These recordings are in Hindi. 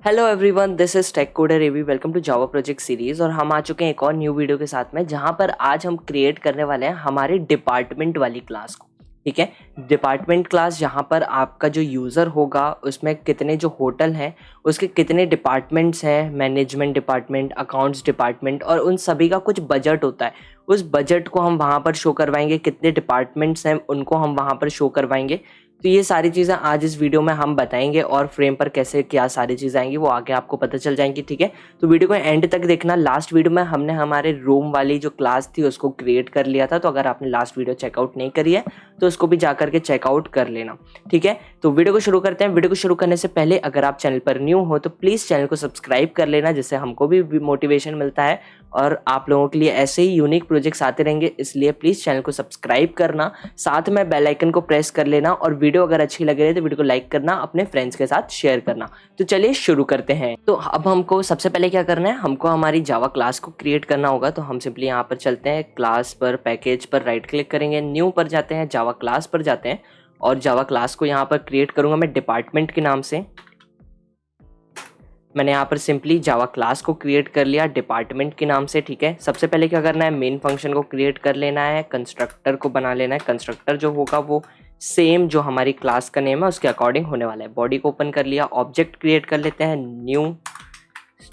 Hello everyone, this is Tech Coder AB. Welcome to Java project series. और हम आ चुके हैं एक और न्यू वीडियो के साथ में, जहां पर आज हम क्रिएट करने वाले हैं हमारे डिपार्टमेंट वाली क्लास को। ठीक है, डिपार्टमेंट क्लास जहां पर आपका जो यूज़र होगा उसमें कितने जो होटल हैं उसके कितने डिपार्टमेंट्स हैं, मैनेजमेंट डिपार्टमेंट, अकाउंट्स डिपार्टमेंट, और उन सभी का कुछ बजट होता है। उस बजट को हम वहाँ पर शो करवाएंगे, कितने डिपार्टमेंट्स हैं उनको हम वहाँ पर शो करवाएंगे। तो ये सारी चीज़ें आज इस वीडियो में हम बताएंगे, और फ्रेम पर कैसे क्या सारी चीज़ें आएंगी वो आगे आपको पता चल जाएंगी। ठीक है, तो वीडियो को एंड तक देखना। लास्ट वीडियो में हमने हमारे रूम वाली जो क्लास थी उसको क्रिएट कर लिया था, तो अगर आपने लास्ट वीडियो चेकआउट नहीं करी है तो उसको भी जाकर के चेकआउट कर लेना। ठीक है, तो वीडियो को शुरू करते हैं। वीडियो को शुरू करने से पहले अगर आप चैनल पर न्यू हो तो प्लीज़ चैनल को सब्सक्राइब कर लेना, जिससे हमको भी मोटिवेशन मिलता है और आप लोगों के लिए ऐसे ही यूनिक प्रोजेक्ट्स आते रहेंगे। इसलिए प्लीज़ चैनल को सब्सक्राइब करना, साथ में बेल आइकन को प्रेस कर लेना, और वीडियो अगर अच्छी लग रही है तो वीडियो को लाइक करना, अपने फ्रेंड्स के साथ शेयर करना। तो चलिए शुरू करते हैं। तो अब हमको सबसे पहले क्या करना है, हमको हमारी जावा क्लास को क्रिएट करना होगा। तो हम सिंपली यहाँ पर चलते हैं, क्लास पर, पैकेज पर राइट क्लिक करेंगे, न्यू पर जाते हैं, जावा क्लास पर जाते हैं, और जावा क्लास को यहाँ पर क्रिएट करूँगा मैं डिपार्टमेंट के नाम से। मैंने यहाँ पर सिंपली जावा क्लास को क्रिएट कर लिया डिपार्टमेंट के नाम से। ठीक है, सबसे पहले क्या करना है, मेन फंक्शन को क्रिएट कर लेना है, कंस्ट्रक्टर को बना लेना है। कंस्ट्रक्टर जो होगा वो सेम जो हमारी क्लास का नेम है उसके अकॉर्डिंग होने वाला है। बॉडी को ओपन कर लिया, ऑब्जेक्ट क्रिएट कर लेते हैं, न्यू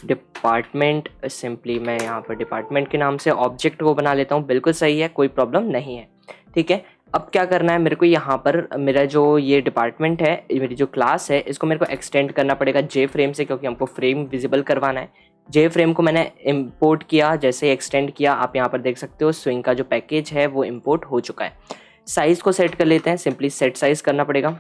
डिपार्टमेंट। सिंपली मैं यहाँ पर डिपार्टमेंट के नाम से ऑब्जेक्ट को बना लेता हूँ। बिल्कुल सही है, कोई प्रॉब्लम नहीं है। ठीक है, अब क्या करना है मेरे को, यहाँ पर मेरा जो ये डिपार्टमेंट है, मेरी जो क्लास है, इसको मेरे को एक्सटेंड करना पड़ेगा जे फ्रेम से, क्योंकि हमको फ्रेम विजिबल करवाना है। जे फ्रेम को मैंने इंपोर्ट किया, जैसे ही एक्सटेंड किया आप यहाँ पर देख सकते हो स्विंग का जो पैकेज है वो इंपोर्ट हो चुका है। साइज़ को सेट कर लेते हैं, सिंपली सेट साइज़ करना पड़ेगा।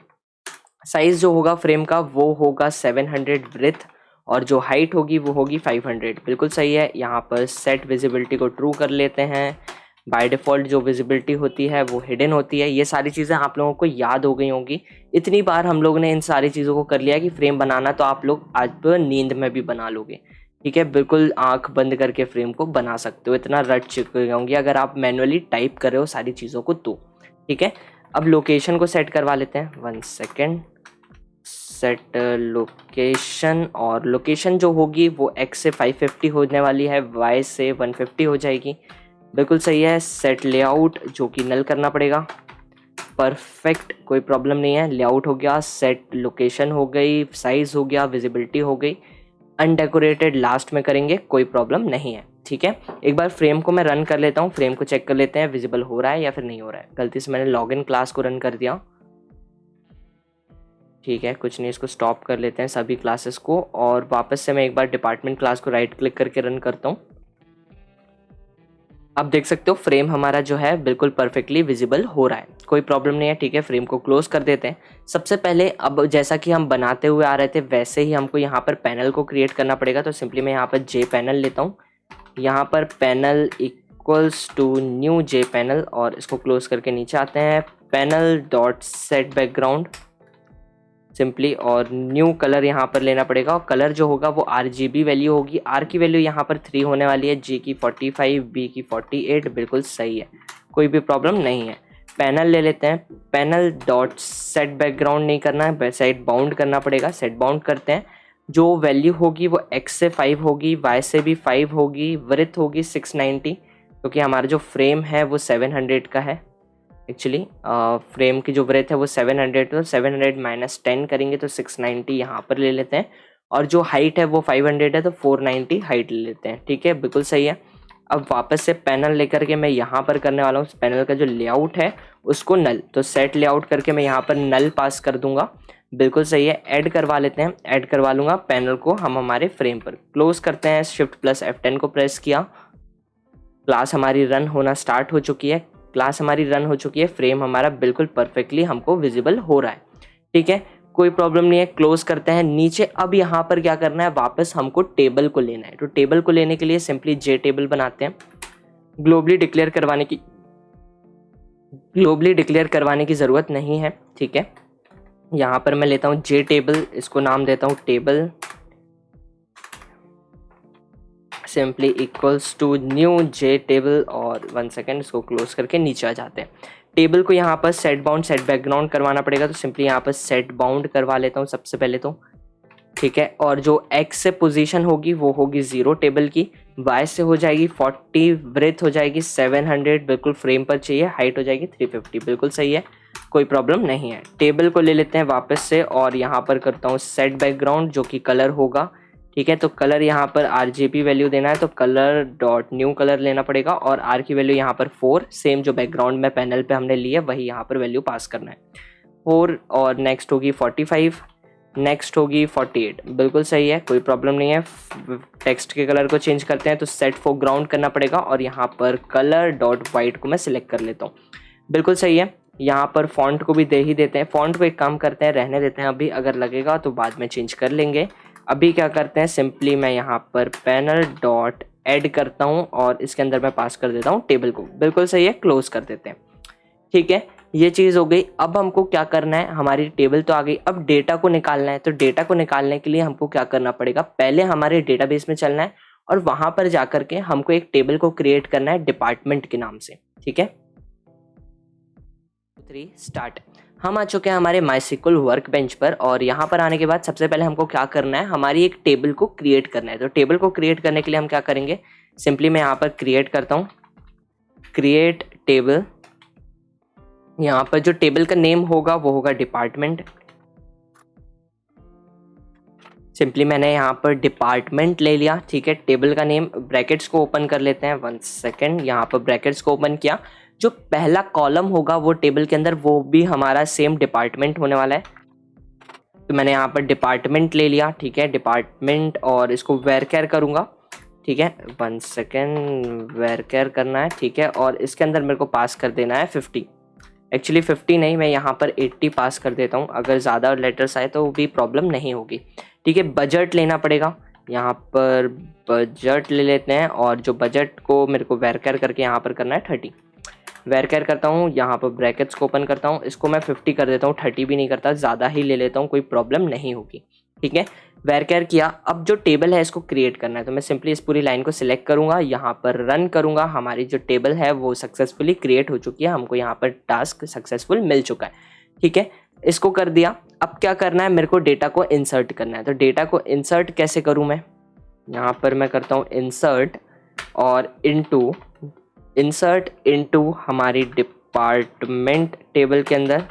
साइज़ जो होगा फ्रेम का वो होगा 700 ब्रेथ, और जो हाइट होगी वो होगी 500। बिल्कुल सही है। यहाँ पर सेट विजिबिलिटी को ट्रू कर लेते हैं। बाय डिफ़ॉल्ट जो विजिबिलिटी होती है वो हिडन होती है। ये सारी चीज़ें आप लोगों को याद हो गई होंगी, इतनी बार हम लोग ने इन सारी चीज़ों को कर लिया कि फ्रेम बनाना तो आप लोग आज नींद में भी बना लोगे। ठीक है, बिल्कुल आंख बंद करके फ्रेम को बना सकते हो, इतना रट चुके होंगे अगर आप मैनुअली टाइप कर रहे हो सारी चीज़ों को तो। ठीक है, अब लोकेशन को सेट करवा लेते हैं। 1 सेकेंड, सेट लोकेशन, और लोकेशन जो होगी वो x से 550 होने वाली है, y से 150 हो जाएगी। बिल्कुल सही है। सेट लेआउट जो कि नल करना पड़ेगा। परफेक्ट, कोई प्रॉब्लम नहीं है, लेआउट हो गया, सेट लोकेशन हो गई, साइज हो गया, विजिबिलिटी हो गई। अनडेकोरेटेड लास्ट में करेंगे, कोई प्रॉब्लम नहीं है। ठीक है, एक बार फ्रेम को मैं रन कर लेता हूँ, फ्रेम को चेक कर लेते हैं विजिबल हो रहा है या फिर नहीं हो रहा है। गलती से मैंने लॉगिन क्लास को रन कर दिया। ठीक है, कुछ नहीं, इसको स्टॉप कर लेते हैं सभी क्लासेस को, और वापस से मैं एक बार डिपार्टमेंट क्लास को राइट क्लिक करके रन करता हूँ। अब देख सकते हो फ्रेम हमारा जो है बिल्कुल परफेक्टली विजिबल हो रहा है, कोई प्रॉब्लम नहीं है। ठीक है, फ्रेम को क्लोज कर देते हैं। सबसे पहले अब जैसा कि हम बनाते हुए आ रहे थे वैसे ही हमको यहाँ पर पैनल को क्रिएट करना पड़ेगा। तो सिंपली मैं यहाँ पर जे पैनल लेता हूँ, यहाँ पर panel equals to new J panel, और इसको क्लोज करके नीचे आते हैं, panel dot set background simply, और न्यू कलर यहाँ पर लेना पड़ेगा। और कलर जो होगा वो RGB वैल्यू होगी। R की वैल्यू यहाँ पर 3 होने वाली है, G की 45, B की 48। बिल्कुल सही है, कोई भी प्रॉब्लम नहीं है। पैनल ले लेते हैं, पैनल डॉट सेट बैकग्राउंड नहीं करना है, सेट बाउंड करना पड़ेगा। सेट बाउंड करते हैं, जो वैल्यू होगी वो x से 5 होगी, y से भी 5 होगी, विड्थ होगी 690, क्योंकि हमारा जो फ्रेम है वो 700 का है। एक्चुअली फ्रेम की जो ब्रेथ है वो 700, तो 700 माइनस 10 करेंगे तो 690 यहाँ पर ले लेते हैं, और जो हाइट है वो 500 है तो 490 हाइट ले लेते हैं। ठीक है, बिल्कुल सही है। अब वापस से पैनल लेकर के मैं यहाँ पर करने वाला हूँ, पैनल का जो लेआउट है उसको नल, तो सेट लेआउट करके मैं यहाँ पर नल पास कर दूंगा। बिल्कुल सही है, ऐड करवा लेते हैं, ऐड करवा लूँगा पैनल को हम हमारे फ्रेम पर। क्लोज करते हैं, Shift+F10 को प्रेस किया, क्लास हमारी रन होना स्टार्ट हो चुकी है। क्लास हमारी रन हो चुकी है, फ्रेम हमारा बिल्कुल परफेक्टली हमको विजिबल हो रहा है। ठीक है, कोई प्रॉब्लम नहीं है। क्लोज करते हैं नीचे। अब यहाँ पर क्या करना है, वापस हमको टेबल को लेना है। तो टेबल को लेने के लिए सिंपली जे टेबल बनाते हैं। ग्लोबली डिक्लेयर करवाने की ज़रूरत नहीं है। ठीक है, यहाँ पर मैं लेता हूँ जे टेबल, इसको नाम देता हूँ table, simply equals to new J table, और 1 सेकेंड, इसको क्लोज करके नीचे आ जाते हैं। टेबल को यहाँ पर सेट बाउंड सेट बैकग्राउंड करवाना पड़ेगा, तो सिंपली यहाँ पर सेट बाउंड करवा लेता हूँ सबसे पहले। तो ठीक है। और जो एक्स से पोजीशन होगी वो होगी 0 टेबल की, वाई से हो जाएगी 40, ब्रेथ हो जाएगी 700, बिल्कुल फ्रेम पर चाहिए, हाइट हो जाएगी 350, बिल्कुल सही है, कोई प्रॉब्लम नहीं है। टेबल को ले लेते हैं वापस से और यहाँ पर करता हूँ सेट बैकग्राउंड जो कि कलर होगा, ठीक है। तो कलर यहाँ पर RGB वैल्यू देना है तो कलर डॉट न्यू कलर लेना पड़ेगा और R की वैल्यू यहाँ पर 4, सेम जो बैकग्राउंड में पैनल पे हमने ली है वही यहाँ पर वैल्यू पास करना है 4। और नेक्स्ट होगी 45, नेक्स्ट होगी 48, बिल्कुल सही है, कोई प्रॉब्लम नहीं है। टेक्स्ट के कलर को चेंज करते हैं तो सेट फोरग्राउंड करना पड़ेगा और यहाँ पर कलर डॉट वाइट को मैं सिलेक्ट कर लेता हूँ, बिल्कुल सही है। यहाँ पर फॉन्ट को भी दे ही देते हैं, फॉन्ट को एक काम करते हैं रहने देते हैं अभी, अगर लगेगा तो बाद में चेंज कर लेंगे। अभी क्या करते हैं, सिंपली मैं यहाँ पर पैनल डॉट ऐड करता हूँ और इसके अंदर मैं पास कर देता हूँ टेबल को, बिल्कुल सही है, क्लोज कर देते हैं, ठीक है। ये चीज़ हो गई। अब हमको क्या करना है, हमारी टेबल तो आ गई, अब डेटा को निकालना है। तो डेटा को निकालने के लिए हमको क्या करना पड़ेगा, पहले हमारे डेटाबेस में चलना है और वहां पर जाकर के हमको एक टेबल को क्रिएट करना है डिपार्टमेंट के नाम से, ठीक है। 3 स्टार्ट। हम आ चुके हैं हमारे माइस्क्ल वर्क बेंच पर और यहाँ पर आने के बाद सबसे पहले हमको क्या करना है, हमारी एक टेबल को क्रिएट करना है। तो टेबल को क्रिएट करने के लिए हम क्या करेंगे, सिंपली मैं यहाँ पर क्रिएट करता हूँ क्रिएट टेबल। यहाँ पर जो टेबल का नेम होगा वो होगा डिपार्टमेंट। सिंपली मैंने यहाँ पर डिपार्टमेंट ले लिया, ठीक है। टेबल का नेम, ब्रैकेट्स को ओपन कर लेते हैं, 1 सेकेंड। यहाँ पर ब्रैकेट्स को ओपन किया, जो पहला कॉलम होगा वो टेबल के अंदर वो भी हमारा सेम डिपार्टमेंट होने वाला है। तो मैंने यहाँ पर डिपार्टमेंट ले लिया, ठीक है, डिपार्टमेंट, और इसको वेरकेयर करूँगा, ठीक है। 1 सेकेंड, वेरकेयर करना है, ठीक है। और इसके अंदर मेरे को पास कर देना है 50, एक्चुअली 50 नहीं, मैं यहाँ पर 80 पास कर देता हूँ, अगर ज़्यादा लेटर्स आए तो भी प्रॉब्लम नहीं होगी, ठीक है। बजट लेना पड़ेगा, यहाँ पर बजट ले लेते हैं और जो बजट को मेरे को वेरकेयर करके यहाँ पर करना है 30। वेरकेयर करता हूँ, यहाँ पर ब्रैकेट्स को ओपन करता हूँ, इसको मैं 50 कर देता हूँ, 30 भी नहीं करता, ज़्यादा ही ले लेता हूँ, कोई प्रॉब्लम नहीं होगी, ठीक है। वेरकेयर किया। अब जो टेबल है इसको क्रिएट करना है, तो मैं सिंपली इस पूरी लाइन को सिलेक्ट करूंगा, यहाँ पर रन करूंगा। हमारी जो टेबल है वो सक्सेसफुली क्रिएट हो चुकी है, हमको यहाँ पर टास्क सक्सेसफुल मिल चुका है, ठीक है। इसको कर दिया। अब क्या करना है, मेरे को डेटा को इंसर्ट करना है। तो डेटा को इंसर्ट कैसे करूँ मैं, यहाँ पर मैं करता हूँ इंसर्ट और इंसर्ट इनटू हमारी डिपार्टमेंट टेबल के अंदर,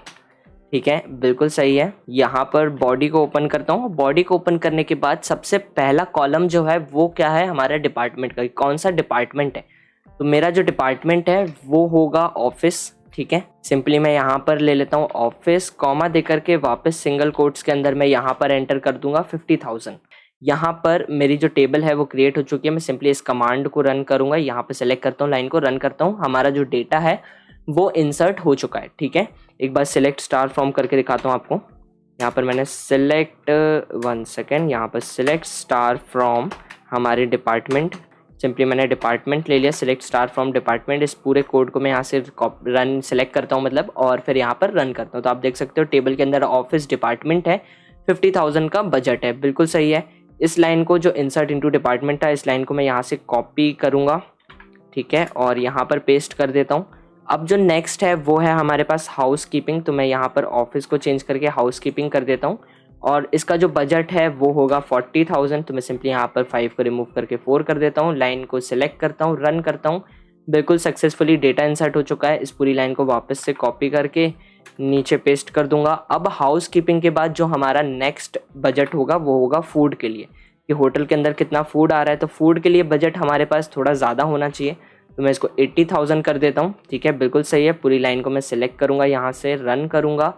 ठीक है, बिल्कुल सही है। यहाँ पर बॉडी को ओपन करता हूँ। बॉडी को ओपन करने के बाद सबसे पहला कॉलम जो है वो क्या है, हमारा डिपार्टमेंट का, कौन सा डिपार्टमेंट है। तो मेरा जो डिपार्टमेंट है वो होगा ऑफिस, ठीक है। सिंपली मैं यहाँ पर ले लेता हूँ ऑफिस, कॉमा देकर के वापस सिंगल कोट्स के अंदर मैं यहाँ पर एंटर कर दूंगा 50,000। यहाँ पर मेरी जो टेबल है वो क्रिएट हो चुकी है। मैं सिंपली इस कमांड को रन करूंगा, यहाँ पर सेलेक्ट करता हूँ, लाइन को रन करता हूँ, हमारा जो डेटा है वो इंसर्ट हो चुका है, ठीक है। एक बार सिलेक्ट स्टार फ्रॉम करके दिखाता हूँ आपको। यहाँ पर मैंने सिलेक्ट 1 सेकेंड, यहाँ पर सिलेक्ट स्टार फ्रॉम हमारे डिपार्टमेंट, सिंपली मैंने डिपार्टमेंट ले लिया, सिलेक्ट स्टार फ्रॉम डिपार्टमेंट। इस पूरे कोड को मैं यहाँ से रन सेलेक्ट करता हूँ मतलब, और फिर यहाँ पर रन करता हूँ। तो आप देख सकते हो टेबल के अंदर ऑफिस डिपार्टमेंट है, 50,000 का बजट है, बिल्कुल सही है। इस लाइन को जो इंसर्ट इनटू डिपार्टमेंट था, इस लाइन को मैं यहाँ से कॉपी करूँगा, ठीक है, और यहाँ पर पेस्ट कर देता हूँ। अब जो नेक्स्ट है वो है हमारे पास हाउस कीपिंग। तो मैं यहाँ पर ऑफिस को चेंज करके हाउस कीपिंग कर देता हूँ और इसका जो बजट है वो होगा 40,000। तो मैं सिंपली यहाँ पर 5 को रिमूव करके 4 कर देता हूँ, लाइन को सिलेक्ट करता हूँ, रन करता हूँ, बिल्कुल सक्सेसफुली डेटा इंसर्ट हो चुका है। इस पूरी लाइन को वापस से कॉपी करके नीचे पेस्ट कर दूंगा। अब हाउस कीपिंग के बाद जो हमारा नेक्स्ट बजट होगा वो होगा फूड के लिए, कि होटल के अंदर कितना फूड आ रहा है। तो फूड के लिए बजट हमारे पास थोड़ा ज़्यादा होना चाहिए, तो मैं इसको 80,000 कर देता हूँ, ठीक है, बिल्कुल सही है। पूरी लाइन को मैं सिलेक्ट करूँगा, यहाँ से रन करूँगा,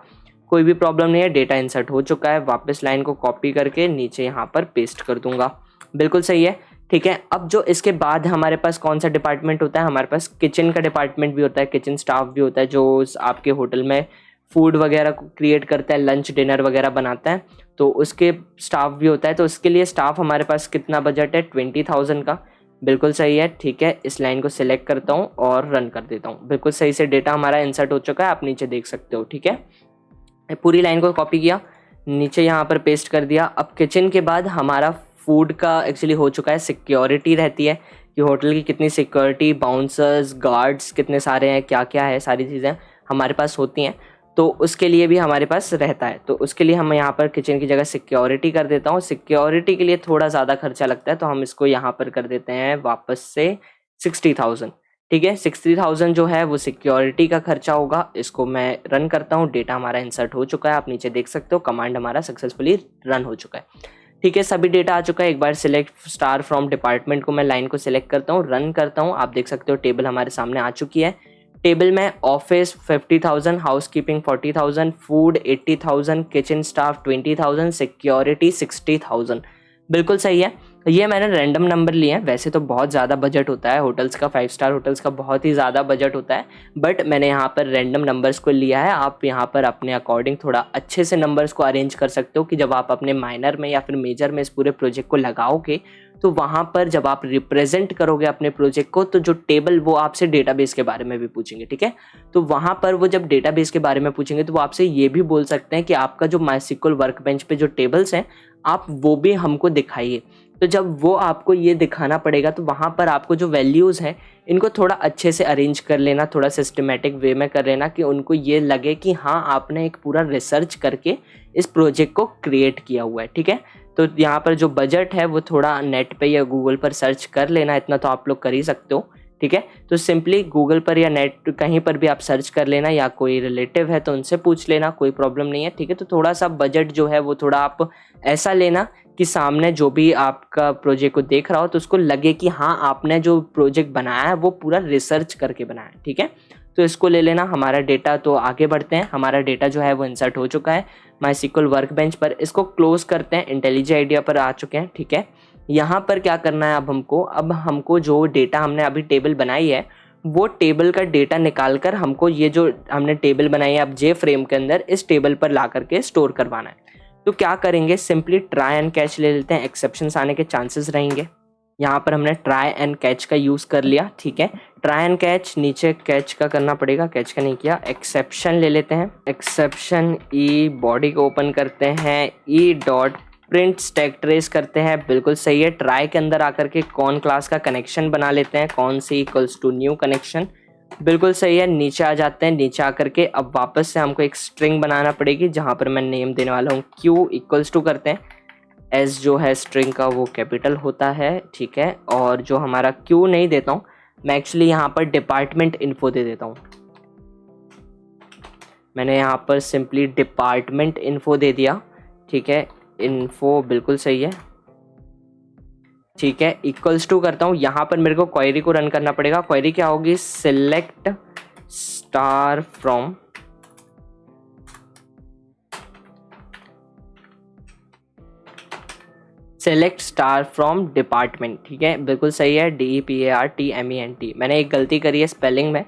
कोई भी प्रॉब्लम नहीं है, डेटा इंसर्ट हो चुका है। वापस लाइन को कॉपी करके नीचे यहाँ पर पेस्ट कर दूंगा, बिल्कुल सही है, ठीक है। अब जो इसके बाद हमारे पास कौन सा डिपार्टमेंट होता है, हमारे पास किचन का डिपार्टमेंट भी होता है, किचन स्टाफ भी होता है, जो आपके होटल में फूड वगैरह को क्रिएट करता है, लंच डिनर वगैरह बनाता है, तो उसके स्टाफ भी होता है। तो उसके लिए स्टाफ हमारे पास कितना बजट है, 20,000 का, बिल्कुल सही है, ठीक है। इस लाइन को सिलेक्ट करता हूँ और रन कर देता हूँ, बिल्कुल सही से डेटा हमारा इंसर्ट हो चुका है, आप नीचे देख सकते हो, ठीक है। पूरी लाइन को कॉपी किया, नीचे यहाँ पर पेस्ट कर दिया। अब किचन के बाद हमारा फूड का एक्चुअली हो चुका है, सिक्योरिटी रहती है कि होटल की कितनी सिक्योरिटी, बाउंसर्स, गार्ड्स कितने सारे हैं, क्या क्या है, सारी चीज़ें हमारे पास होती हैं। तो उसके लिए भी हमारे पास रहता है। तो उसके लिए हम यहाँ पर किचन की जगह सिक्योरिटी कर देता हूँ। सिक्योरिटी के लिए थोड़ा ज़्यादा खर्चा लगता है, तो हम इसको यहाँ पर कर देते हैं वापस से 60,000। ठीक है, 60,000 जो है वो सिक्योरिटी का खर्चा होगा। इसको मैं रन करता हूँ, डेटा हमारा इंसर्ट हो चुका है, आप नीचे देख सकते हो कमांड हमारा सक्सेसफुली रन हो चुका है। ठीक है, सभी डेटा आ चुका है। एक बार सिलेक्ट स्टार फ्रॉम डिपार्टमेंट को मैं लाइन को सिलेक्ट करता हूँ, रन करता हूँ। आप देख सकते हो टेबल हमारे सामने आ चुकी है। टेबल में office 50,000, housekeeping 40,000, food 80,000, kitchen staff 20,000, security 60,000। बिल्कुल सही है। ये मैंने रैंडम नंबर लिए हैं, वैसे तो बहुत ज़्यादा बजट होता है होटल्स का, 5 स्टार होटल्स का बहुत ही ज़्यादा बजट होता है, बट मैंने यहाँ पर रैंडम नंबर्स को लिया है। आप यहाँ पर अपने अकॉर्डिंग थोड़ा अच्छे से नंबर्स को अरेंज कर सकते हो कि जब आप अपने माइनर में या फिर मेजर में इस पूरे प्रोजेक्ट को लगाओगे, तो वहाँ पर जब आप रिप्रेजेंट करोगे अपने प्रोजेक्ट को, तो जो टेबल वो आपसे डेटाबेस के बारे में भी पूछेंगे। ठीक है, तो वहाँ पर वो जब डेटाबेस के बारे में पूछेंगे तो वो आपसे ये भी बोल सकते हैं कि आपका जो माइस्क्ल वर्कबेंच पे जो टेबल्स हैं आप वो भी हमको दिखाइए। तो जब वो आपको ये दिखाना पड़ेगा तो वहाँ पर आपको जो वैल्यूज़ हैं इनको थोड़ा अच्छे से अरेंज कर लेना, थोड़ा सिस्टमेटिक वे में कर लेना कि उनको ये लगे कि हाँ आपने एक पूरा रिसर्च करके इस प्रोजेक्ट को क्रिएट किया हुआ है। ठीक है, तो यहाँ पर जो बजट है वो थोड़ा नेट पे या गूगल पर सर्च कर लेना, इतना तो आप लोग कर ही सकते हो। ठीक है, तो सिंपली गूगल पर या नेट कहीं पर भी आप सर्च कर लेना, या कोई रिलेटिव है तो उनसे पूछ लेना, कोई प्रॉब्लम नहीं है। ठीक है, तो थोड़ा सा बजट जो है वो थोड़ा आप ऐसा लेना कि सामने जो भी आपका प्रोजेक्ट को देख रहा हो तो उसको लगे कि हाँ आपने जो प्रोजेक्ट बनाया है वो पूरा रिसर्च करके बनाया है। ठीक है, तो इसको ले लेना। हमारा डेटा, तो आगे बढ़ते हैं। हमारा डेटा जो है वो इंसर्ट हो चुका है माइस्क्ल वर्कबेंच पर। इसको क्लोज करते हैं, इंटेलिजेंट आइडिया पर आ चुके हैं। ठीक है, यहाँ पर क्या करना है अब हमको जो डेटा हमने अभी टेबल बनाई है वो टेबल का डेटा निकाल कर हमको ये जो हमने टेबल बनाई है अब जे फ्रेम के अंदर इस टेबल पर ला करके स्टोर करवाना है। तो क्या करेंगे, सिंपली ट्राई एंड कैच ले लेते हैं, एक्सेप्शंस आने के चांसेस रहेंगे। यहाँ पर हमने ट्राई एंड कैच का यूज़ कर लिया। ठीक है, ट्राई एंड कैच, नीचे कैच का करना पड़ेगा, कैच का नहीं किया। एक्सेप्शन ले लेते हैं, एक्सेप्शन ई, बॉडी को ओपन करते हैं, E dot print stack trace करते हैं। बिल्कुल सही है। ट्राई के अंदर आकर के कौन क्लास का कनेक्शन बना लेते हैं, कौन सी इक्वल्स टू न्यू कनेक्शन। बिल्कुल सही है। नीचे आ जाते हैं, नीचे आकर के अब वापस से हमको एक स्ट्रिंग बनाना पड़ेगी जहाँ पर मैं नेम देने वाला हूँ क्यू इक्वल्स टू करते हैं, एस जो है स्ट्रिंग का वो कैपिटल होता है। ठीक है, और जो हमारा क्यू नहीं देता हूँ मैं, एक्चुअली यहाँ पर डिपार्टमेंट इन्फो दे देता हूँ। मैंने यहाँ पर सिंपली डिपार्टमेंट इन्फो दे दिया। ठीक है, इन्फो बिल्कुल सही है। ठीक है, इक्वल्स टू करता हूँ। यहाँ पर मेरे को क्वेरी को रन करना पड़ेगा। क्वेरी क्या होगी, सिलेक्ट स्टार फ्रॉम डिपार्टमेंट। ठीक है, बिल्कुल सही है, DEPARTMENT। मैंने एक गलती करी है स्पेलिंग में,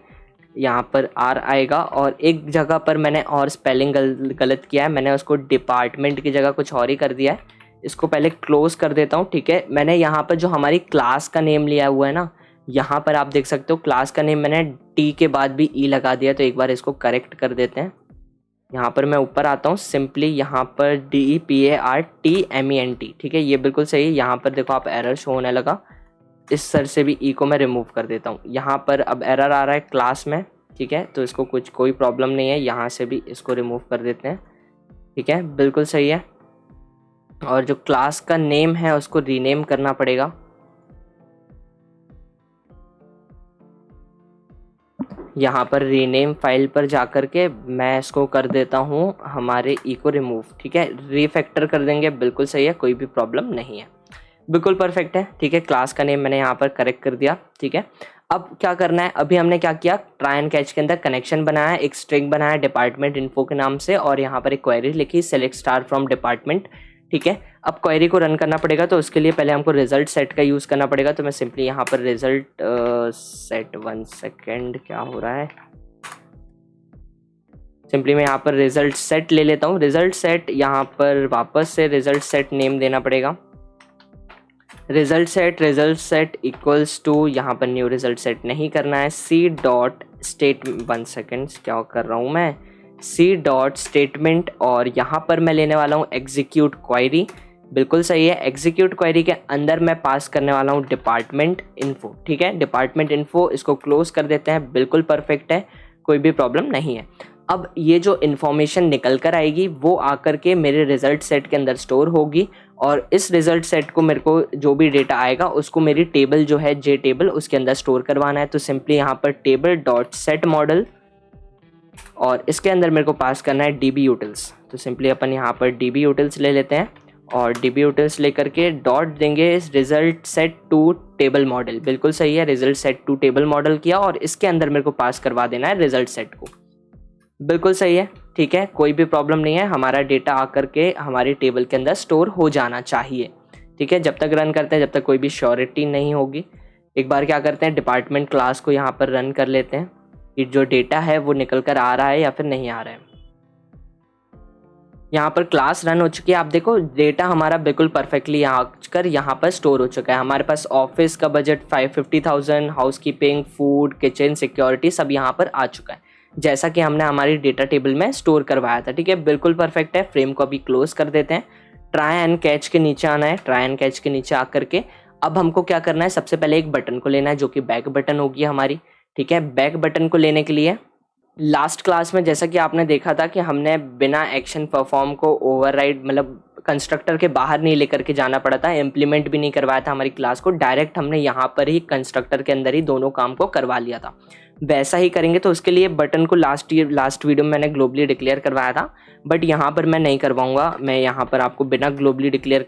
यहाँ पर आर आएगा और एक जगह पर मैंने और स्पेलिंग गलत किया है, मैंने उसको डिपार्टमेंट की जगह कुछ और ही कर दिया है। इसको पहले क्लोज कर देता हूँ। ठीक है, मैंने यहाँ पर जो हमारी क्लास का नेम लिया हुआ है ना, यहाँ पर आप देख सकते हो क्लास का नेम मैंने टी के बाद भी ई लगा दिया, तो एक बार इसको करेक्ट कर देते हैं। यहाँ पर मैं ऊपर आता हूँ, सिंपली यहाँ पर DEPARTMENT। ठीक है, ये बिल्कुल सही है। यहाँ पर देखो आप एरर शो होने लगा, इस सर से भी ई को मैं रिमूव कर देता हूँ। यहाँ पर अब एरर आ रहा है क्लास में। ठीक है, तो इसको कोई प्रॉब्लम नहीं है, यहाँ से भी इसको रिमूव कर देते हैं। ठीक है, बिल्कुल सही है। और जो क्लास का नेम है उसको रीनेम करना पड़ेगा। यहाँ पर रीनेम फाइल पर जाकर के मैं इसको कर देता हूँ हमारे ई को रिमूव। ठीक है, रीफैक्टर कर देंगे, बिल्कुल सही है, कोई भी प्रॉब्लम नहीं है, बिल्कुल परफेक्ट है। ठीक है, क्लास का नेम मैंने यहाँ पर करेक्ट कर दिया। ठीक है, अब क्या करना है, अभी हमने क्या किया, ट्राई एंड कैच के अंदर कनेक्शन बनाया, एक स्ट्रिंग बनाया डिपार्टमेंट इन्फो के नाम से, और यहाँ पर एक क्वेरी लिखी सेलेक्ट स्टार फ्रॉम डिपार्टमेंट। ठीक है, अब क्वेरी को रन करना पड़ेगा, तो उसके लिए पहले हमको रिजल्ट सेट का यूज़ करना पड़ेगा। तो मैं सिंपली यहाँ पर रिजल्ट सेट, 1 सेकेंड, क्या हो रहा है, सिंपली मैं यहाँ पर रिजल्ट सेट ले लेता हूँ। रिजल्ट सेट, यहाँ पर वापस से रिजल्ट सेट नेम देना पड़ेगा। रिजल्ट सेट इक्वल्स टू, यहाँ पर न्यू रिजल्ट सेट नहीं करना है, सी डॉट स्टेट, 1 सेकेंड, क्या कर रहा हूँ मैं, सी डॉट स्टेटमेंट, और यहाँ पर मैं लेने वाला हूँ एग्जीक्यूट क्वेरी। बिल्कुल सही है, एग्जीक्यूट क्वेरी के अंदर मैं पास करने वाला हूँ डिपार्टमेंट इन्फो। ठीक है, डिपार्टमेंट इन्फो, इसको क्लोज कर देते हैं, बिल्कुल परफेक्ट है, कोई भी प्रॉब्लम नहीं है। अब ये जो इन्फॉर्मेशन निकल कर आएगी वो आकर के मेरे रिजल्ट सेट के अंदर स्टोर होगी, और इस रिजल्ट सेट को मेरे को जो भी डेटा आएगा उसको मेरी टेबल जो है जे टेबल उसके अंदर स्टोर करवाना है। तो सिंपली यहाँ पर टेबल डॉट सेट मॉडल, और इसके अंदर मेरे को पास करना है डीबी यूटिल्स। तो सिंपली अपन यहाँ पर डीबी यूटिल्स ले लेते हैं, और डीबी यूटिल्स लेकर के डॉट देंगे result set to table model. बिल्कुल सही है, result set to table model किया, और इसके अंदर मेरे को पास करवा देना है रिजल्ट सेट को। बिल्कुल सही है, ठीक है, कोई भी प्रॉब्लम नहीं है, हमारा डेटा आकर के हमारी टेबल के अंदर स्टोर हो जाना चाहिए। ठीक है, जब तक रन करते हैं, जब तक कोई भी श्योरिटी नहीं होगी। एक बार क्या करते हैं, डिपार्टमेंट क्लास को यहाँ पर रन कर लेते हैं कि जो डेटा है वो निकल कर आ रहा है या फिर नहीं आ रहा है। यहाँ पर क्लास रन हो चुकी है, आप देखो डेटा हमारा बिल्कुल परफेक्टली यहाँ पर स्टोर हो चुका है। हमारे पास ऑफिस का budget 550,000, housekeeping, food, kitchen, security सब यहाँ पर आ चुका है, जैसा कि हमने हमारी डेटा टेबल में स्टोर करवाया था। ठीक है, बिल्कुल परफेक्ट है। फ्रेम को अभी क्लोज कर देते हैं, ट्राई एंड कैच के नीचे आना है। ट्राई एंड कैच के नीचे आकर के अब हमको क्या करना है, सबसे पहले एक बटन को लेना है जो कि बैक बटन होगी हमारी। ठीक है, बैक बटन को लेने के लिए लास्ट क्लास में जैसा कि आपने देखा था कि हमने बिना एक्शन परफॉर्म को ओवरराइड मतलब कंस्ट्रक्टर के बाहर नहीं लेकर के जाना पड़ा था, इम्प्लीमेंट भी नहीं करवाया था हमारी क्लास को, डायरेक्ट हमने यहाँ पर ही कंस्ट्रक्टर के अंदर ही दोनों काम को करवा लिया था। वैसा ही करेंगे, तो उसके लिए बटन को लास्ट वीडियो में मैंने ग्लोबली डिक्लेयर करवाया था, बट यहाँ पर मैं नहीं करवाऊंगा। मैं यहाँ पर आपको बिना ग्लोबली डिक्लेयर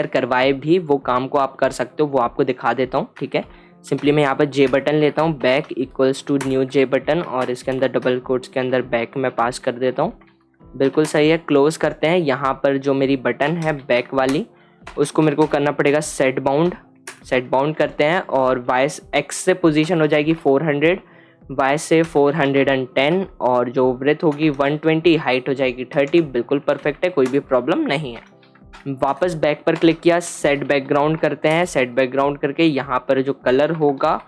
करवाए भी वो काम को आप कर सकते हो, वो आपको दिखा देता हूँ। ठीक है, सिंपली मैं यहाँ पर जे बटन लेता हूँ, back equals to new J button, और इसके अंदर डबल कोट्स के अंदर बैक में पास कर देता हूँ। बिल्कुल सही है, क्लोज करते हैं। यहाँ पर जो मेरी बटन है बैक वाली, उसको मेरे को करना पड़ेगा सेट बाउंड करते हैं, और वाई एक्स से पोजीशन हो जाएगी 400, वाई से 410, और जो ब्रेथ होगी 120, हाइट हो जाएगी 30। बिल्कुल परफेक्ट है, कोई भी प्रॉब्लम नहीं है। वापस बैक पर क्लिक किया, सेट बैकग्राउंड करते हैं। सेट बैकग्राउंड करके यहाँ पर जो कलर होगा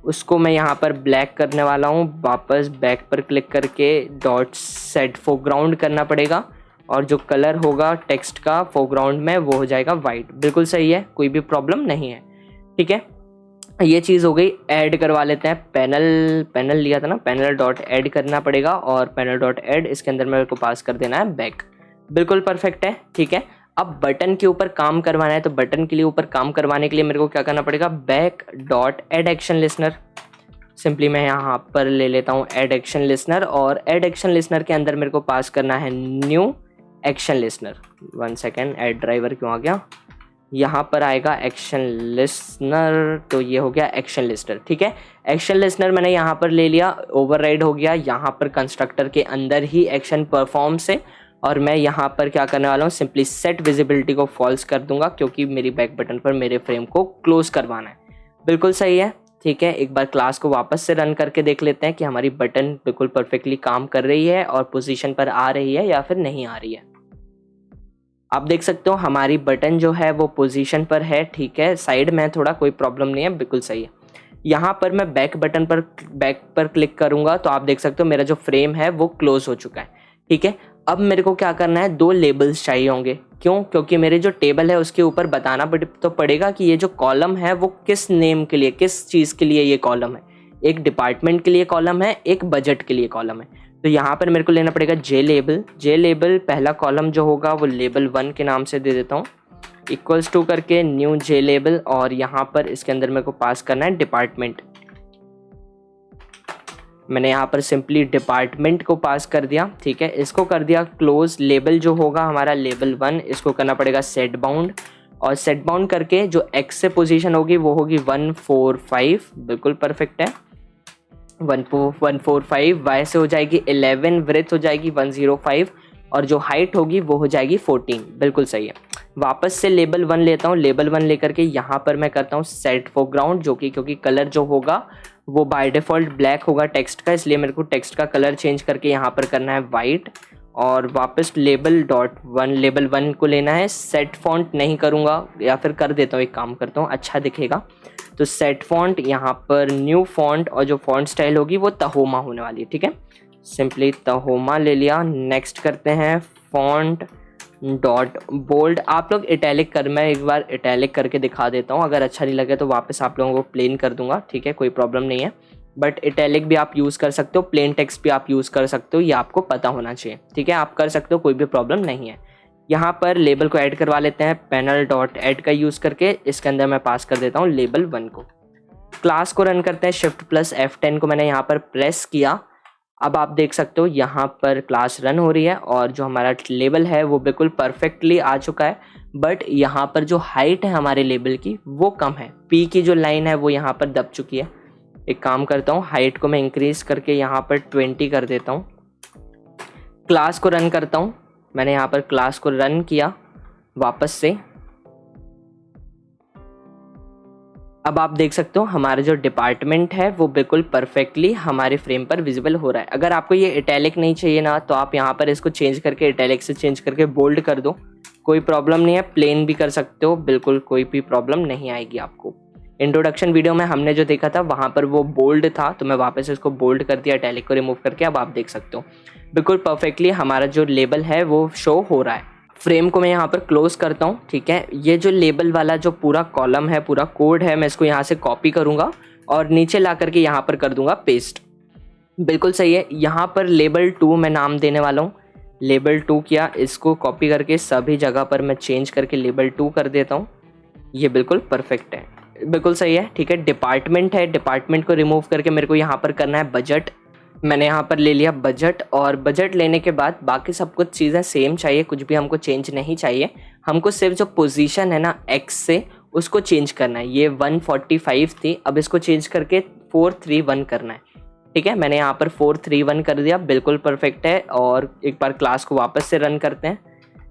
उसको मैं यहाँ पर ब्लैक करने वाला हूँ। वापस बैक पर क्लिक करके डॉट सेट फोरग्राउंड करना पड़ेगा, और जो कलर होगा टेक्स्ट का फोरग्राउंड में वो हो जाएगा वाइट। बिल्कुल सही है, कोई भी नहीं है। ठीक है, ये चीज़ हो गई। ऐड करवा लेते हैं, पैनल लिया था ना, पैनल डॉट ऐड करना पड़ेगा, और पैनल डॉट ऐड इसके अंदर मेरे को पास कर देना है बैक। बिल्कुल परफेक्ट है। ठीक है, अब बटन के ऊपर काम करवाना है, तो बटन के लिए ऊपर काम करवाने के लिए मेरे को क्या करना पड़ेगा, back dot add action listener. Simply मैं यहाँ पर ले लेता हूँ ऐड एक्शन लिसनर, और ऐड एक्शन लिसनर के अंदर मेरे को पास करना है new action listener. 1 second, add driver क्यों आ गया, यहाँ पर आएगा एक्शन लिसनर, तो ये हो गया एक्शन लिस्टर। ठीक है, एक्शन लिसनर मैंने यहाँ पर ले लिया, ओवरराइड हो गया यहाँ पर कंस्ट्रक्टर के अंदर ही एक्शन परफॉर्म से, और मैं यहाँ पर क्या करने वाला हूँ, सिंपली सेट विजिबिलिटी को फॉल्स कर दूंगा, क्योंकि मेरी बैक बटन पर मेरे फ्रेम को क्लोज करवाना है। बिल्कुल सही है। ठीक है, एक बार क्लास को वापस से रन करके देख लेते हैं कि हमारी बटन बिल्कुल परफेक्टली काम कर रही है और पोजीशन पर आ रही है या फिर नहीं आ रही है। आप देख सकते हो हमारी बटन जो है वो पोजीशन पर है। ठीक है, साइड में थोड़ा कोई प्रॉब्लम नहीं है, बिल्कुल सही है। यहाँ पर मैं बैक पर क्लिक करूँगा, तो आप देख सकते हो मेरा जो फ्रेम है वो क्लोज हो चुका है। ठीक है, अब मेरे को क्या करना है, 2 लेबल्स चाहिए होंगे। क्यों? क्योंकि मेरे जो टेबल है उसके ऊपर बताना तो पड़ेगा कि ये जो कॉलम है वो किस नेम के लिए, किस चीज़ के लिए ये कॉलम है। एक डिपार्टमेंट के लिए कॉलम है, एक बजट के लिए कॉलम है। तो यहाँ पर मेरे को लेना पड़ेगा जे लेबल। पहला कॉलम जो होगा वो लेबल 1 के नाम से दे देता हूँ, इक्वल्स टू करके न्यू जे लेबल, और यहाँ पर इसके अंदर मेरे को पास करना है डिपार्टमेंट। मैंने यहाँ पर सिंपली डिपार्टमेंट को पास कर दिया। ठीक है, इसको कर दिया क्लोज। लेबल जो होगा हमारा लेबल 1, इसको करना पड़ेगा सेट बाउंड, और सेट बाउंड करके जो एक्स से पोजीशन होगी वो होगी 145। बिल्कुल परफेक्ट है, 145। वाई से हो जाएगी 11, ब्रेथ हो जाएगी 105, और जो हाइट होगी वो हो जाएगी 14। बिल्कुल सही है। वापस से लेबल 1 लेता हूँ, लेबल 1 लेकर के यहाँ पर मैं करता हूँ सेट फोरग्राउंड, जो कि क्योंकि कलर जो होगा वो बाय डिफ़ॉल्ट ब्लैक होगा टेक्स्ट का, इसलिए मेरे को टेक्स्ट का कलर चेंज करके यहाँ पर करना है वाइट। और वापस लेबल 1 को लेना है। सेट फॉन्ट नहीं करूँगा, या फिर कर देता हूँ, एक काम करता हूँ, अच्छा दिखेगा। तो सेट फॉन्ट, यहाँ पर न्यू फॉन्ट, और जो फॉन्ट स्टाइल होगी वो तहोमा होने वाली है। ठीक है, सिंपली तहोमा ले लिया। नेक्स्ट करते हैं फॉन्ट डॉट बोल्ड। आप लोग इटैलिक कर, मैं एक बार इटैलिक करके दिखा देता हूँ, अगर अच्छा नहीं लगे तो वापस आप लोगों को प्लेन कर दूंगा। ठीक है, कोई प्रॉब्लम नहीं है। बट इटैलिक भी आप यूज़ कर सकते हो, प्लेन टेक्स्ट भी आप यूज़ कर सकते हो, ये आपको पता होना चाहिए, ठीक है। आप कर सकते हो, कोई भी प्रॉब्लम नहीं है। यहाँ पर लेबल को ऐड करवा लेते हैं पैनल डॉट ऐड का यूज़ करके। इसके अंदर मैं पास कर देता हूँ लेबल 1 को। क्लास को रन करते हैं, शिफ्ट प्लस F10 को मैंने यहाँ पर प्रेस किया। अब आप देख सकते हो यहाँ पर क्लास रन हो रही है और जो हमारा लेबल है वो बिल्कुल परफेक्टली आ चुका है। बट यहाँ पर जो हाइट है हमारे लेबल की वो कम है, पी की जो लाइन है वो यहाँ पर दब चुकी है। एक काम करता हूँ, हाइट को मैं इंक्रीज करके यहाँ पर 20 कर देता हूँ। क्लास को रन करता हूँ, मैंने यहाँ पर क्लास को रन किया वापस से। अब आप देख सकते हो हमारा जो डिपार्टमेंट है वो बिल्कुल परफेक्टली हमारे फ्रेम पर विजिबल हो रहा है। अगर आपको ये इटैलिक नहीं चाहिए ना, तो आप यहाँ पर इसको चेंज करके इटैलिक से चेंज करके बोल्ड कर दो, कोई प्रॉब्लम नहीं है। प्लेन भी कर सकते हो, बिल्कुल कोई भी प्रॉब्लम नहीं आएगी आपको। इंट्रोडक्शन वीडियो में हमने जो देखा था वहाँ पर वो बोल्ड था, तो मैं वापस इसको बोल्ड कर दिया इटैलिक को रिमूव करके। अब आप देख सकते हो बिल्कुल परफेक्टली हमारा जो लेबल है वो शो हो रहा है। फ्रेम को मैं यहाँ पर क्लोज करता हूँ, ठीक है। ये जो लेबल वाला जो पूरा कॉलम है, पूरा कोड है, मैं इसको यहाँ से कॉपी करूँगा और नीचे ला करके यहाँ पर कर दूंगा पेस्ट। बिल्कुल सही है। यहाँ पर लेबल 2 मैं नाम देने वाला हूँ, लेबल 2 किया, इसको कॉपी करके सभी जगह पर मैं चेंज करके लेबल 2 कर देता हूँ। ये बिल्कुल परफेक्ट है, बिल्कुल सही है, ठीक है। डिपार्टमेंट है, डिपार्टमेंट को रिमूव करके मेरे को यहाँ पर करना है बजट। मैंने यहाँ पर ले लिया बजट, और बजट लेने के बाद बाकी सब कुछ चीज़ें सेम चाहिए, कुछ भी हमको चेंज नहीं चाहिए। हमको सिर्फ जो पोजीशन है ना एक्स से, उसको चेंज करना है। ये 145 थी, अब इसको चेंज करके 431 करना है, ठीक है। मैंने यहाँ पर 431 कर दिया, बिल्कुल परफेक्ट है। और एक बार क्लास को वापस से रन करते हैं।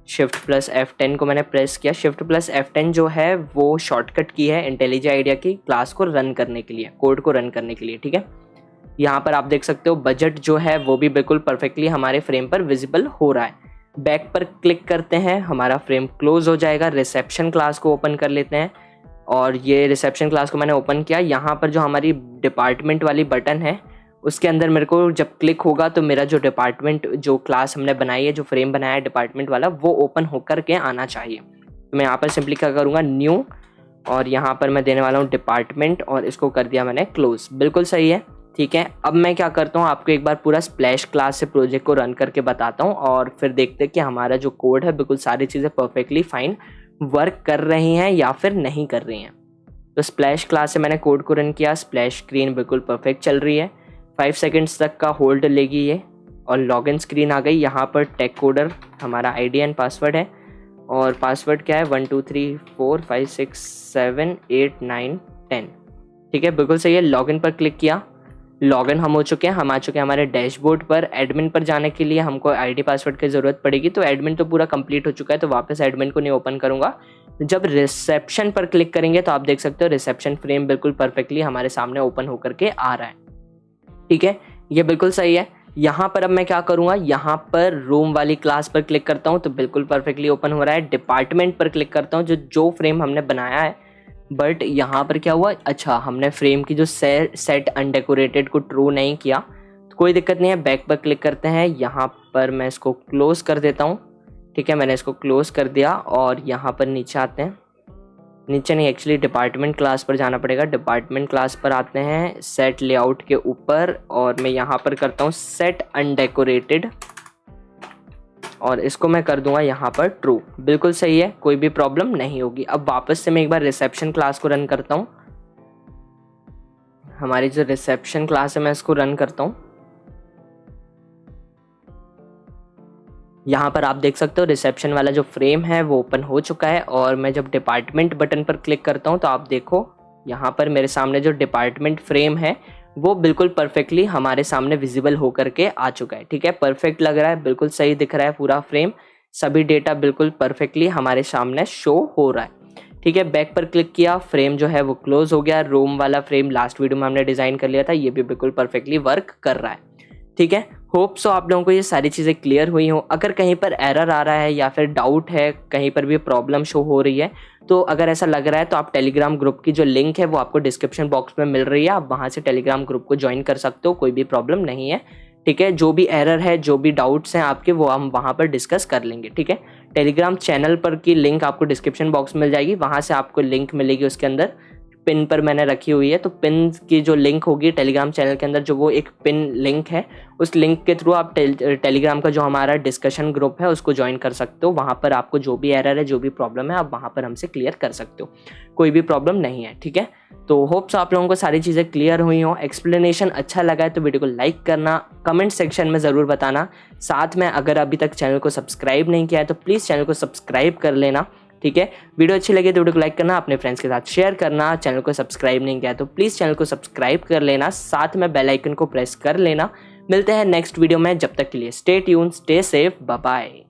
शिफ्ट प्लस F10 को मैंने प्रेस किया। शिफ्ट प्लस F10 जो है वो शॉर्टकट की है इंटेलिजेंट आइडिया की, क्लास को रन करने के लिए, कोड को रन करने के लिए, ठीक है। यहाँ पर आप देख सकते हो बजट जो है वो भी बिल्कुल परफेक्टली हमारे फ्रेम पर विजिबल हो रहा है। बैक पर क्लिक करते हैं, हमारा फ्रेम क्लोज हो जाएगा। रिसेप्शन क्लास को ओपन कर लेते हैं, और ये रिसेप्शन क्लास को मैंने ओपन किया। यहाँ पर जो हमारी डिपार्टमेंट वाली बटन है उसके अंदर मेरे को जब क्लिक होगा तो मेरा जो डिपार्टमेंट, जो क्लास हमने बनाई है, जो फ्रेम बनाया है डिपार्टमेंट वाला, वो ओपन होकर के आना चाहिए। तो मैं यहाँ पर सिंपली क्या करूँगा, न्यू, और यहाँ पर मैं देने वाला हूँ डिपार्टमेंट, और इसको कर दिया मैंने क्लोज। बिल्कुल सही है, ठीक है। अब मैं क्या करता हूँ, आपको एक बार पूरा स्प्लैश क्लास से प्रोजेक्ट को रन करके बताता हूँ, और फिर देखते हैं कि हमारा जो कोड है बिल्कुल सारी चीज़ें परफेक्टली फाइन वर्क कर रही हैं या फिर नहीं कर रही हैं। तो स्प्लैश क्लास से मैंने कोड को रन किया, स्प्लैश स्क्रीन बिल्कुल परफेक्ट चल रही है। 5 सेकेंड्स तक का होल्ड लेगी ये, और लॉगिन स्क्रीन आ गई। यहाँ पर टेक कोडर हमारा आईडी एंड पासवर्ड है, और पासवर्ड क्या है 1 2 3 4 5 6 7 8 9 10, ठीक है, बिल्कुल सही है। लॉगिन पर क्लिक किया, लॉगिन हम हो चुके हैं, हम आ चुके हैं हमारे डैशबोर्ड पर। एडमिन पर जाने के लिए हमको आईडी पासवर्ड की ज़रूरत पड़ेगी, तो एडमिन तो पूरा कंप्लीट हो चुका है, तो वापस एडमिन को नहीं ओपन करूँगा। जब रिसेप्शन पर क्लिक करेंगे तो आप देख सकते हो रिसेप्शन फ्रेम बिल्कुल परफेक्टली हमारे सामने ओपन होकर के आ रहा है, ठीक है, ये बिल्कुल सही है। यहाँ पर अब मैं क्या करूँगा, यहाँ पर रूम वाली क्लास पर क्लिक करता हूँ तो बिल्कुल परफेक्टली ओपन हो रहा है। डिपार्टमेंट पर क्लिक करता हूँ, जो फ्रेम हमने बनाया है, बट यहाँ पर क्या हुआ, अच्छा हमने फ्रेम की जो सेट अनडेकोरेटेड को ट्रू नहीं किया, तो कोई दिक्कत नहीं है। बैक पर क्लिक करते हैं, यहाँ पर मैं इसको क्लोज कर देता हूँ, ठीक है, मैंने इसको क्लोज कर दिया। और यहाँ पर नीचे आते हैं, नीचे नहीं एक्चुअली डिपार्टमेंट क्लास पर जाना पड़ेगा। डिपार्टमेंट क्लास पर आते हैं, सेट लेआउट के ऊपर, और मैं यहाँ पर करता हूँ सेट अनडेकोरेटेड, और इसको मैं कर दूंगा यहाँ पर ट्रू। बिल्कुल सही है, कोई भी प्रॉब्लम नहीं होगी। अब वापस से मैं एक बार रिसेप्शन क्लास को रन करता हूँ। हमारी जो रिसेप्शन क्लास है मैं इसको रन करता हूँ। यहाँ पर आप देख सकते हो रिसेप्शन वाला जो फ्रेम है वो ओपन हो चुका है, और मैं जब डिपार्टमेंट बटन पर क्लिक करता हूँ तो आप देखो यहाँ पर मेरे सामने जो डिपार्टमेंट फ्रेम है वो बिल्कुल परफेक्टली हमारे सामने विजिबल होकर के आ चुका है, ठीक है, परफेक्ट लग रहा है, बिल्कुल सही दिख रहा है पूरा फ्रेम, सभी डेटा बिल्कुल परफेक्टली हमारे सामने शो हो रहा है, ठीक है। बैक पर क्लिक किया, फ्रेम जो है वो क्लोज हो गया। रूम वाला फ्रेम लास्ट वीडियो में हमने डिज़ाइन कर लिया था, ये भी बिल्कुल परफेक्टली वर्क कर रहा है, ठीक है। होप सो आप लोगों को ये सारी चीज़ें क्लियर हुई हो। अगर कहीं पर एरर आ रहा है या फिर डाउट है, कहीं पर भी प्रॉब्लम शो हो रही है, तो अगर ऐसा लग रहा है तो आप टेलीग्राम ग्रुप की जो लिंक है वो आपको डिस्क्रिप्शन बॉक्स में मिल रही है, आप वहाँ से टेलीग्राम ग्रुप को ज्वाइन कर सकते हो, कोई भी प्रॉब्लम नहीं है, ठीक है। जो भी एरर है, जो भी डाउट्स हैं आपके, वो हम वहाँ पर डिस्कस कर लेंगे, ठीक है। टेलीग्राम चैनल पर की लिंक आपको डिस्क्रिप्शन बॉक्स में मिल जाएगी, वहाँ से आपको लिंक मिलेगी, उसके अंदर पिन पर मैंने रखी हुई है। तो पिन की जो लिंक होगी टेलीग्राम चैनल के अंदर, जो वो एक पिन लिंक है, उस लिंक के थ्रू आप टेलीग्राम का जो हमारा डिस्कशन ग्रुप है उसको ज्वाइन कर सकते हो। वहाँ पर आपको जो भी एरर है, जो भी प्रॉब्लम है, आप वहाँ पर हमसे क्लियर कर सकते हो, कोई भी प्रॉब्लम नहीं है, ठीक है। तो होप्स आप लोगों को सारी चीज़ें क्लियर हुई हो। एक्सप्लेनेशन अच्छा लगा है तो वीडियो को लाइक करना, कमेंट सेक्शन में ज़रूर बताना। साथ में अगर अभी तक चैनल को सब्सक्राइब नहीं किया है तो प्लीज़ चैनल को सब्सक्राइब कर लेना, ठीक है। वीडियो अच्छी लगी तो वीडियो को लाइक करना, अपने फ्रेंड्स के साथ शेयर करना। चैनल को सब्सक्राइब नहीं किया तो प्लीज़ चैनल को सब्सक्राइब कर लेना, साथ में बेल आइकन को प्रेस कर लेना। मिलते हैं नेक्स्ट वीडियो में, जब तक के लिए stay tune, stay safe, bye bye.